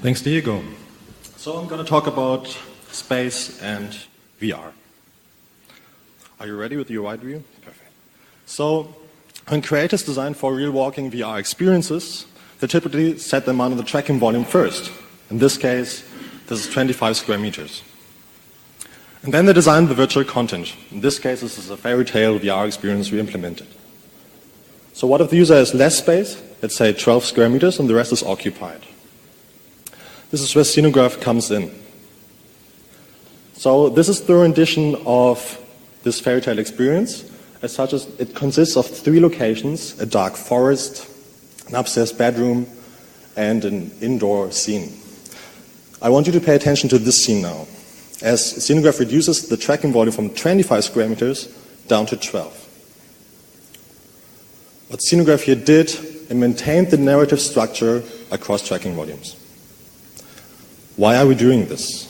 Thanks, Diego. So I'm going to talk about space and VR. Are you ready with your wide view? Perfect. So when creators design for real walking VR experiences, they typically set them under the tracking volume first. In this case, this is 25 square meters. And then they design the virtual content. In this case, this is a fairy tale VR experience we implemented. So what if the user has less space, let's say 12 square meters, and the rest is occupied? This is where Scenograph comes in. So this is the rendition of this fairy tale experience. As such, as it consists of 3 locations: a dark forest, an upstairs bedroom, and an indoor scene. I want you to pay attention to this scene now, as Scenograph reduces the tracking volume from 25 square meters down to 12. What Scenograph here did, it maintained the narrative structure across tracking volumes. Why are we doing this?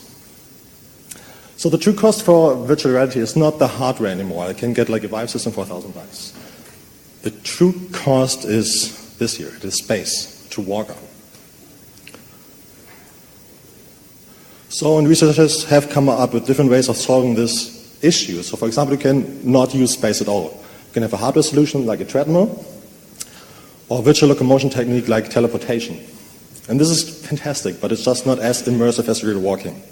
So the true cost for virtual reality is not the hardware anymore. I can get like a Vive system for $1,000. The true cost is this here, it is space to walk on. So, and researchers have come up with different ways of solving this issue. So for example, you can not use space at all. You can have a hardware solution like a treadmill, or a virtual locomotion technique like teleportation. And this is fantastic, but it's just not as immersive as real walking.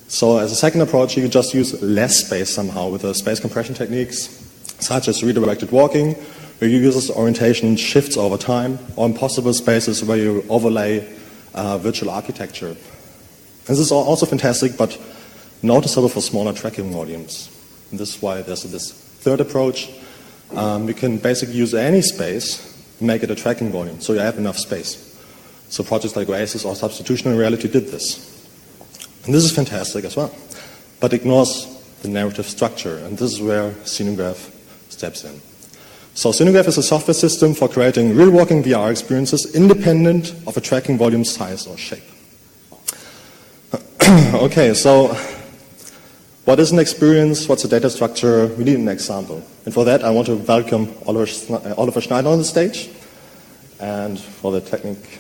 So as a second approach, you can just use less space somehow with the space compression techniques, such as redirected walking, where you use orientation shifts over time, or impossible spaces where you overlay virtual architecture. This is also fantastic, but noticeable for smaller tracking volumes. And this is why there's this third approach. You can basically use any space, make it a tracking volume, so you have enough space. So projects like Oasis or Substitutional Reality did this. And this is fantastic as well, but ignores the narrative structure, and this is where Scenograph steps in. So Scenograph is a software system for creating real walking VR experiences independent of a tracking volume size or shape. Okay, so what is an experience? What's the data structure? We need an example. And for that, I want to welcome Oliver Schneider on the stage. And for the technique,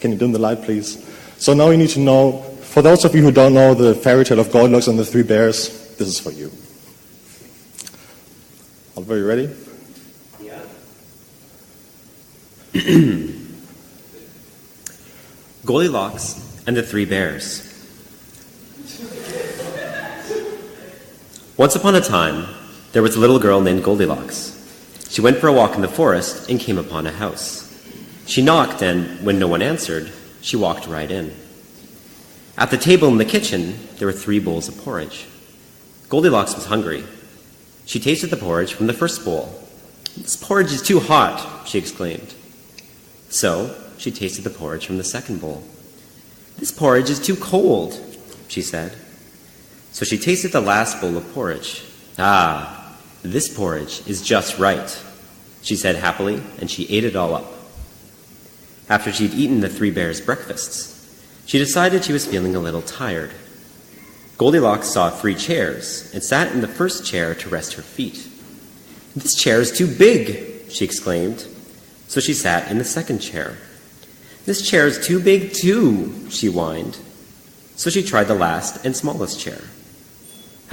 can you dim the light, please? So now you need to know, for those of you who don't know the fairy tale of Goldilocks and the 3 bears, this is for you. Oliver, you ready? Yeah. Goldilocks and the 3 bears. Once upon a time, there was a little girl named Goldilocks. She went for a walk in the forest and came upon a house. She knocked, and when no one answered, she walked right in. At the table in the kitchen, there were 3 bowls of porridge. Goldilocks was hungry. She tasted the porridge from the first bowl. "This porridge is too hot," she exclaimed. So she tasted the porridge from the second bowl. "This porridge is too cold," she said. So she tasted the last bowl of porridge. "Ah, this porridge is just right," she said happily, and she ate it all up. After she'd eaten the 3 bears' breakfasts, she decided she was feeling a little tired. Goldilocks saw 3 chairs and sat in the first chair to rest her feet. "This chair is too big," she exclaimed. So she sat in the second chair. "This chair is too big too," she whined. So she tried the last and smallest chair.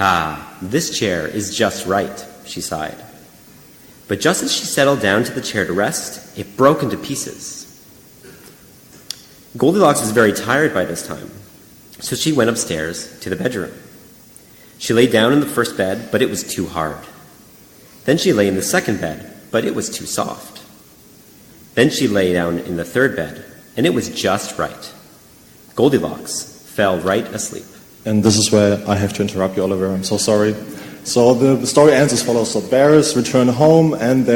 "Ah, this chair is just right," she sighed. But just as she settled down to the chair to rest, it broke into pieces. Goldilocks was very tired by this time, so she went upstairs to the bedroom. She lay down in the first bed, but it was too hard. Then she lay in the second bed, but it was too soft. Then she lay down in the third bed, and it was just right. Goldilocks fell right asleep. And this is where I have to interrupt you, Oliver. I'm so sorry. So the story ends as follows. So bears return home, and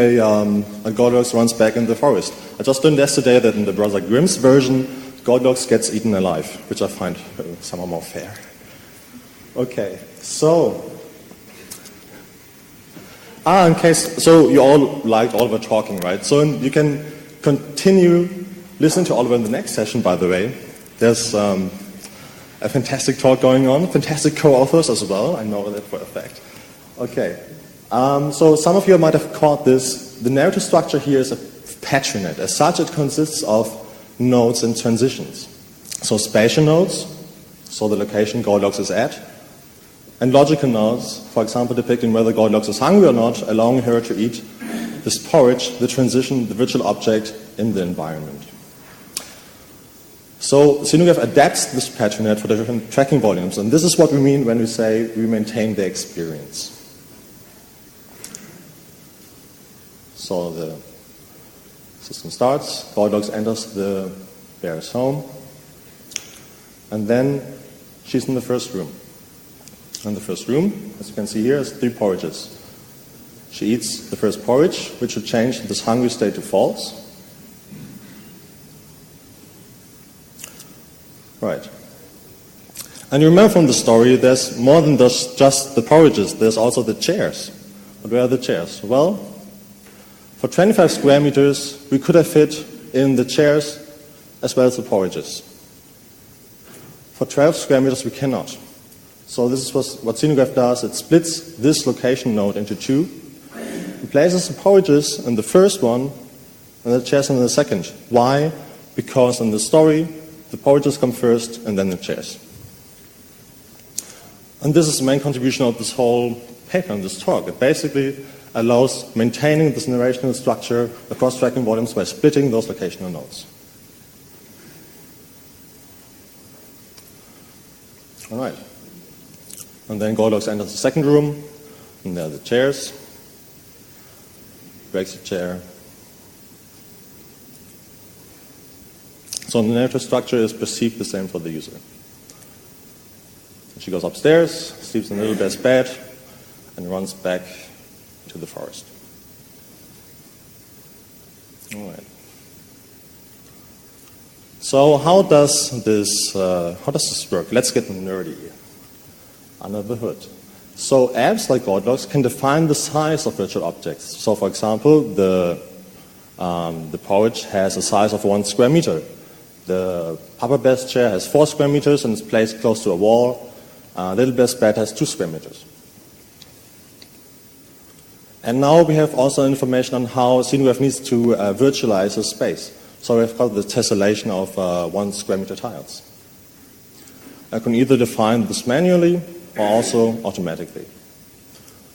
Goldilocks runs back in the forest. I just learned yesterday that in the Brother Grimm's version, Goldilocks gets eaten alive, which I find somehow more fair. Okay, so so you all liked Oliver talking, right? So you can continue listening to Oliver in the next session, by the way. There's a fantastic talk going on, fantastic co-authors as well, I know that for a fact. Okay, so some of you might have caught this. The narrative structure here is a patronet. As such, it consists of nodes and transitions. So spatial nodes, so the location Goldilocks is at, and logical nodes, for example, depicting whether Goldilocks is hungry or not, allowing her to eat this porridge, the transition, the virtual object in the environment. So Scenograph adapts this patron net for the different tracking volumes, and this is what we mean when we say we maintain the experience. So the system starts, Goldilocks enters the bear's home, and then she's in the first room. In the first room, as you can see here, is 3 porridges. She eats the first porridge, which would change this hungry state to false. Right. And you remember from the story, there's more than just the porridges, there's also the chairs. But where are the chairs? Well, for 25 square meters, we could have fit in the chairs as well as the porridges. For 12 square meters, we cannot. So this is what Scenograph does. It splits this location node into 2. It places the porridges in the first one and the chairs in the second. Why? Because in the story, the porridges come first and then the chairs. And this is the main contribution of this whole paper and this talk. It basically allows maintaining this narrational structure across tracking volumes by splitting those locational nodes. All right. And then Goldilocks enters the second room, and there are the chairs. Breaks the chair. So the narrative structure is perceived the same for the user. She goes upstairs, sleeps in a little bear's bed, and runs back to the forest. All right. So how does this work? Let's get nerdy under the hood. So apps like Goldilocks can define the size of virtual objects. So for example, the porridge has a size of 1 square meter. The Papa Bear's chair has 4 square meters and is placed close to a wall. Little Bear's bed has 2 square meters. And now we have also information on how Scenograph needs to virtualize a space. So we've got the tessellation of 1 square meter tiles. I can either define this manually or also automatically.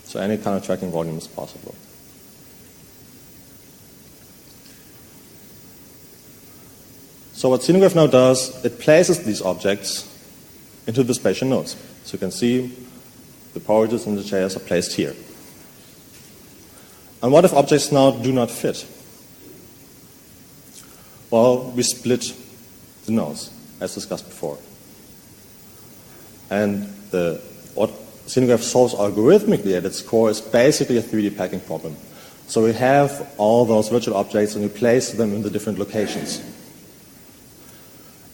So any kind of tracking volume is possible. So what Scenograph now does, it places these objects into the spatial nodes. So you can see the porridges and the chairs are placed here. And what if objects now do not fit? Well, we split the nodes, as discussed before. And what Scenograph solves algorithmically at its core is basically a 3D packing problem. So we have all those virtual objects and we place them in the different locations.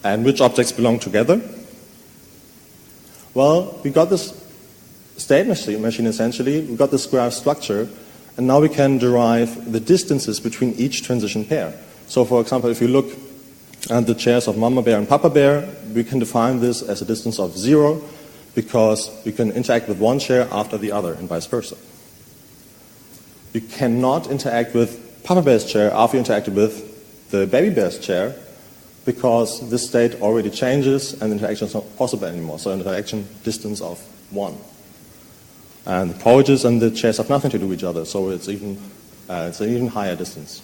And which objects belong together? Well, we got this state machine essentially, we got this graph structure, and now we can derive the distances between each transition pair. So for example, if you look at the chairs of Mama Bear and Papa Bear, we can define this as a distance of 0 because we can interact with one chair after the other and vice versa. You cannot interact with Papa Bear's chair after you interacted with the baby bear's chair because this state already changes and interaction is not possible anymore. So interaction distance of 1. And the porridges and the chairs have nothing to do with each other, so it's an even higher distance.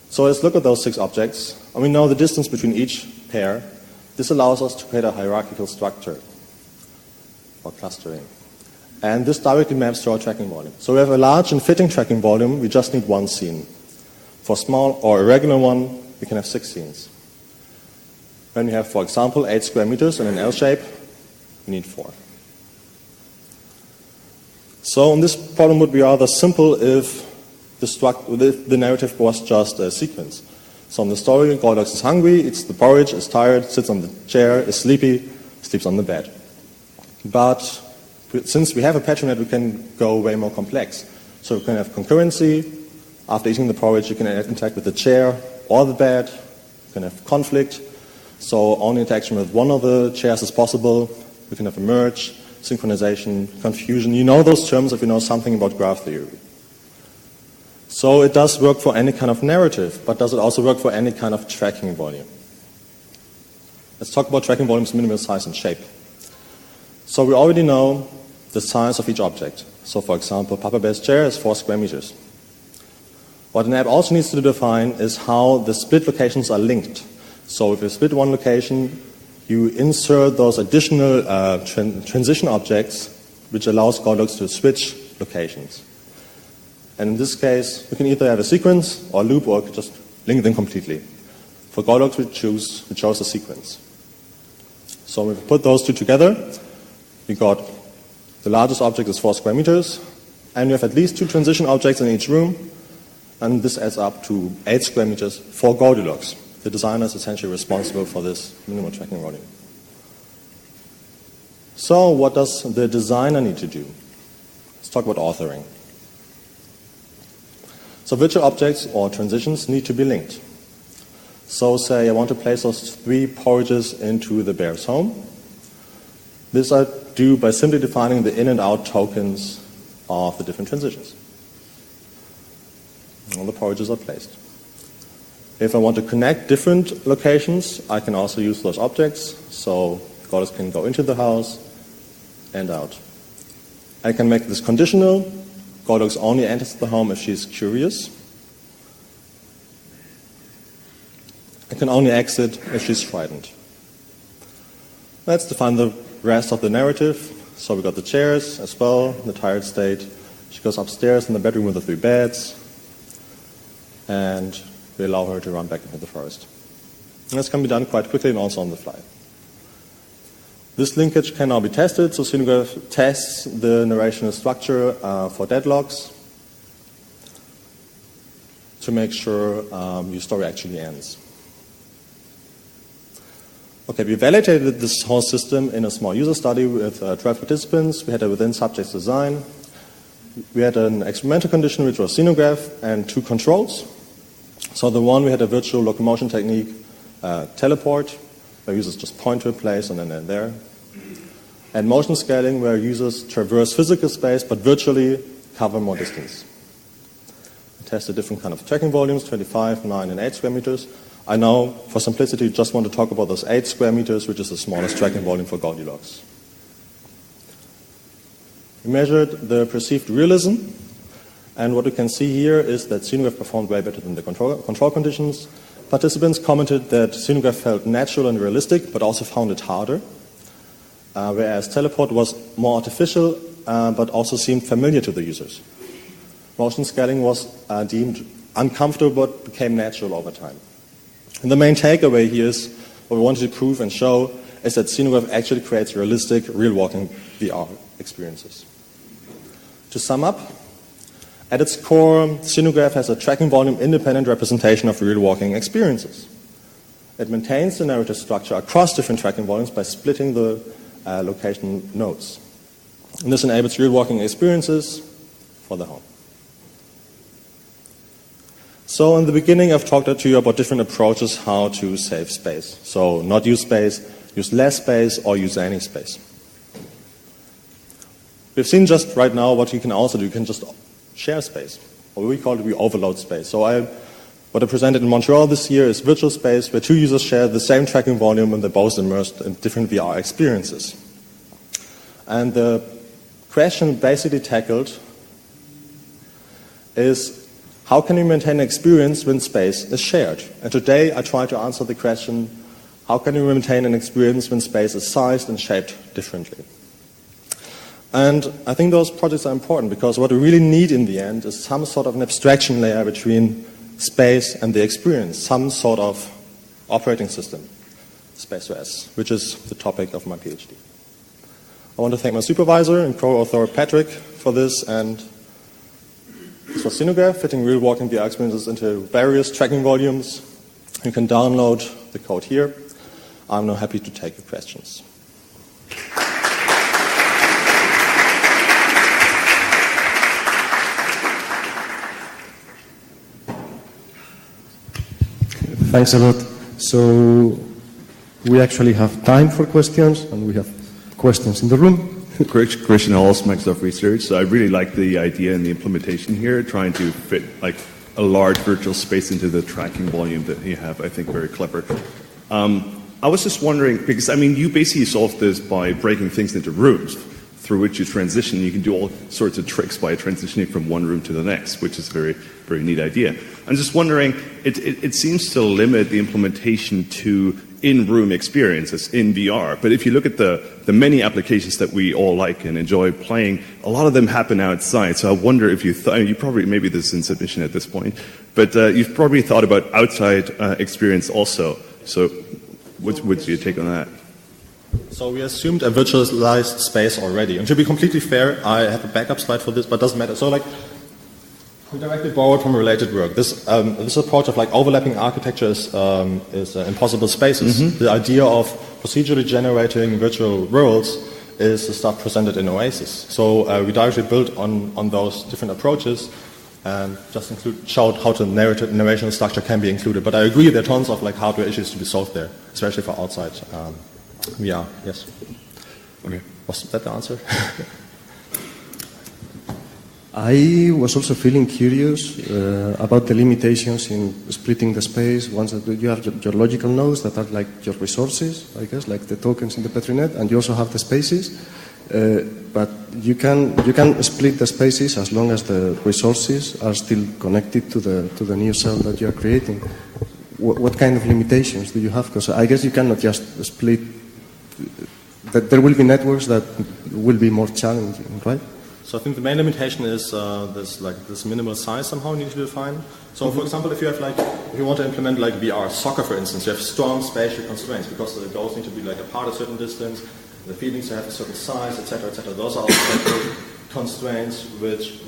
So let's look at those 6 objects, and we know the distance between each pair. This allows us to create a hierarchical structure or clustering. And this directly maps to our tracking volume. So we have a large and fitting tracking volume, we just need 1 scene. For small or irregular one, we can have 6 scenes. When we have, for example, 8 square meters in an L shape, we need 4. So this problem would be rather simple if the narrative was just a sequence. So in the story, Goldilocks is hungry, eats the porridge, is tired, sits on the chair, is sleepy, sleeps on the bed. But since we have a patron net, we can go way more complex. So we can have concurrency. After eating the porridge, you can interact with the chair or the bed. You can have conflict. So only interaction with one of the chairs is possible. We can have a merge, synchronization, confusion. You know those terms if you know something about graph theory. So it does work for any kind of narrative, but does it also work for any kind of tracking volume? Let's talk about tracking volumes, minimal size, and shape. So we already know the size of each object. So for example, Papa Bear's chair is 4 square meters. What an app also needs to define is how the split locations are linked. So if you split one location, you insert those additional transition objects, which allows Goldilocks to switch locations. And in this case, we can either have a sequence or a loop, or just link them completely. For Goldilocks, we chose a sequence. So if we put those two together, we got the largest object is 4 square meters, and we have at least 2 transition objects in each room, and this adds up to 8 square meters for Goldilocks. The designer is essentially responsible for this minimal tracking volume. So what does the designer need to do? Let's talk about authoring. So virtual objects or transitions need to be linked. So say I want to place those 3 porridges into the bear's home. This I do by simply defining the in and out tokens of the different transitions. All the porridges are placed. If I want to connect different locations, I can also use those objects. So Goddess can go into the house and out. I can make this conditional. Goldilocks only enters the home if she's curious. I can only exit if she's frightened. Let's define the rest of the narrative. So we got the chairs as well, the tired state. She goes upstairs in the bedroom with the 3 beds. And we allow her to run back into the forest. And this can be done quite quickly and also on the fly. This linkage can now be tested, so Scenograph tests the narrational structure for deadlocks to make sure your story actually ends. Okay, we validated this whole system in a small user study with 12 participants. We had a within subjects design. We had an experimental condition, which was Scenograph, and 2 controls. So the one, we had a virtual locomotion technique, teleport, where users just point to a place and then they're there. And motion scaling, where users traverse physical space but virtually cover more distance. We tested different kind of tracking volumes, 25, 9, and 8 square meters. I now, for simplicity, just want to talk about those 8 square meters, which is the smallest tracking volume for Goldilocks. We measured the perceived realism, and what we can see here is that Scenograph performed way better than the control conditions. Participants commented that Scenograph felt natural and realistic, but also found it harder, whereas teleport was more artificial, but also seemed familiar to the users. Motion scaling was deemed uncomfortable, but became natural over time. And the main takeaway here is, what we wanted to prove and show, is that Scenograph actually creates realistic, real-walking VR experiences. To sum up, at its core, Scenograph has a tracking volume-independent representation of real-walking experiences. It maintains the narrative structure across different tracking volumes by splitting the location nodes. And this enables real-walking experiences for the home. So in the beginning, I've talked to you about different approaches how to save space. So not use space, use less space, or use any space. We've seen just right now what you can also do. You can just share space, or we call it we overload space. So what I presented in Montreal this year is virtual space where 2 users share the same tracking volume and they're both immersed in different VR experiences. And the question basically tackled is, how can you maintain an experience when space is shared? And today I try to answer the question, how can you maintain an experience when space is sized and shaped differently? And I think those projects are important because what we really need in the end is some sort of an abstraction layer between space and the experience, some sort of operating system, SpaceOS, which is the topic of my PhD. I want to thank my supervisor and co-author Patrick for this, and this was Scenograph, fitting real walking VR experiences into various tracking volumes. You can download the code here. I'm now happy to take your questions. Thanks a lot. So we actually have time for questions, and we have questions in the room. Christian Halls, Microsoft Research. So I really like the idea and the implementation here, trying to fit like a large virtual space into the tracking volume that you have. I think very clever. I was just wondering, because I mean, you basically solved this by breaking things into rooms through which you transition. You can do all sorts of tricks by transitioning from one room to the next, which is a very, very neat idea. I'm just wondering, it seems to limit the implementation to in-room experiences in VR. But if you look at the many applications that we all like and enjoy playing, a lot of them happen outside. So I wonder if you probably, maybe this is in submission at this point, but you've probably thought about outside experience also. So what's your take on that? So we assumed a virtualized space already. And to be completely fair, I have a backup slide for this, but it doesn't matter. So like, we directly borrowed from related work. This approach of like overlapping architecture is impossible spaces. Mm-hmm. The idea of procedurally generating virtual worlds is the stuff presented in Oasis. So we directly built on those different approaches and just showed how the narrational structure can be included. But I agree there are tons of like hardware issues to be solved there, especially for outside VR. Yes. Okay. Was that the answer? I was also feeling curious about the limitations in splitting the space. Once that you have your logical nodes that are like your resources, I guess, like the tokens in the Petri net, and you also have the spaces. But you can split the spaces as long as the resources are still connected to the new cell that you are creating. What kind of limitations do you have? Because I guess you cannot just split. That there will be networks that will be more challenging, right? So I think the main limitation is this minimal size somehow needs to be defined. So for example, if you want to implement like VR soccer, for instance, you have strong spatial constraints because the goals need to be like apart a certain distance, the fields have a certain size, etc., etc. Those are all spatial constraints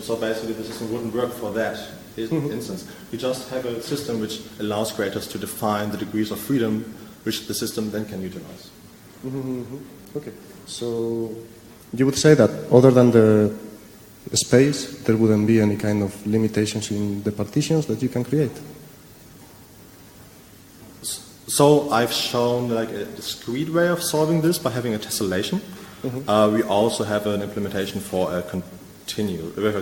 so basically the system wouldn't work for that instance. We just have a system which allows creators to define the degrees of freedom which the system then can utilize. Okay, so you would say that other than the space, there wouldn't be any kind of limitations in the partitions that you can create? So I've shown like a discrete way of solving this by having a tessellation. We also have an implementation for a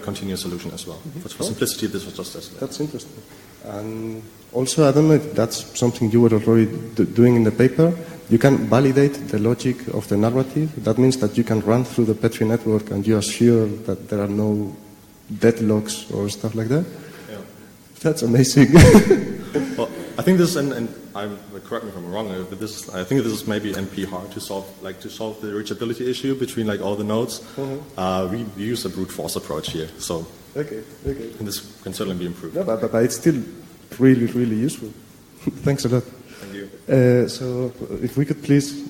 continuous solution as well. But for simplicity, this was just tessellation. That's interesting. And also, I don't know if that's something you were already doing in the paper. You can validate the logic of the narrative. That means that you can run through the Petri network and you are sure that there are no deadlocks or stuff like that. Yeah. That's amazing. Well, I think this, and correct me if I'm wrong, but I think this is maybe NP hard to solve the reachability issue between like all the nodes. We use a brute force approach here, so okay. And this can certainly be improved. No, but it's still really, really useful. Thanks a lot. Thank you. So if we could please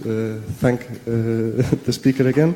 thank the speaker again.